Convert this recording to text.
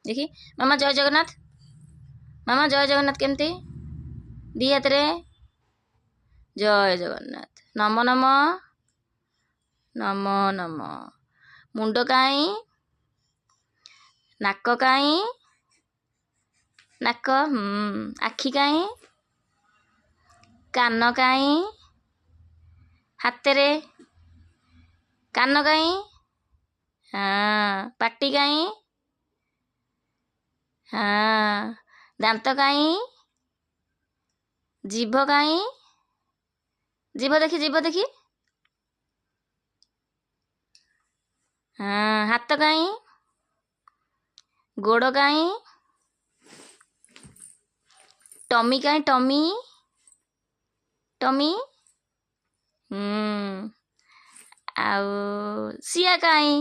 देखी मामा जय जगन्नाथ, मामा जय जगन्नाथ केमती दी हाथ रे जय जगन्नाथ, नम नम नम नम, मुंड काई नाक काई नाक, आखि काई कान काई, हाथ रे कान काई, हाँ पाटी काई, हाँ दांत काई, जीभ काई, जीभ देखी, हाँ हाथ काई, गोड़ काई, टमी काई टमी टमी, आउ सिया काई।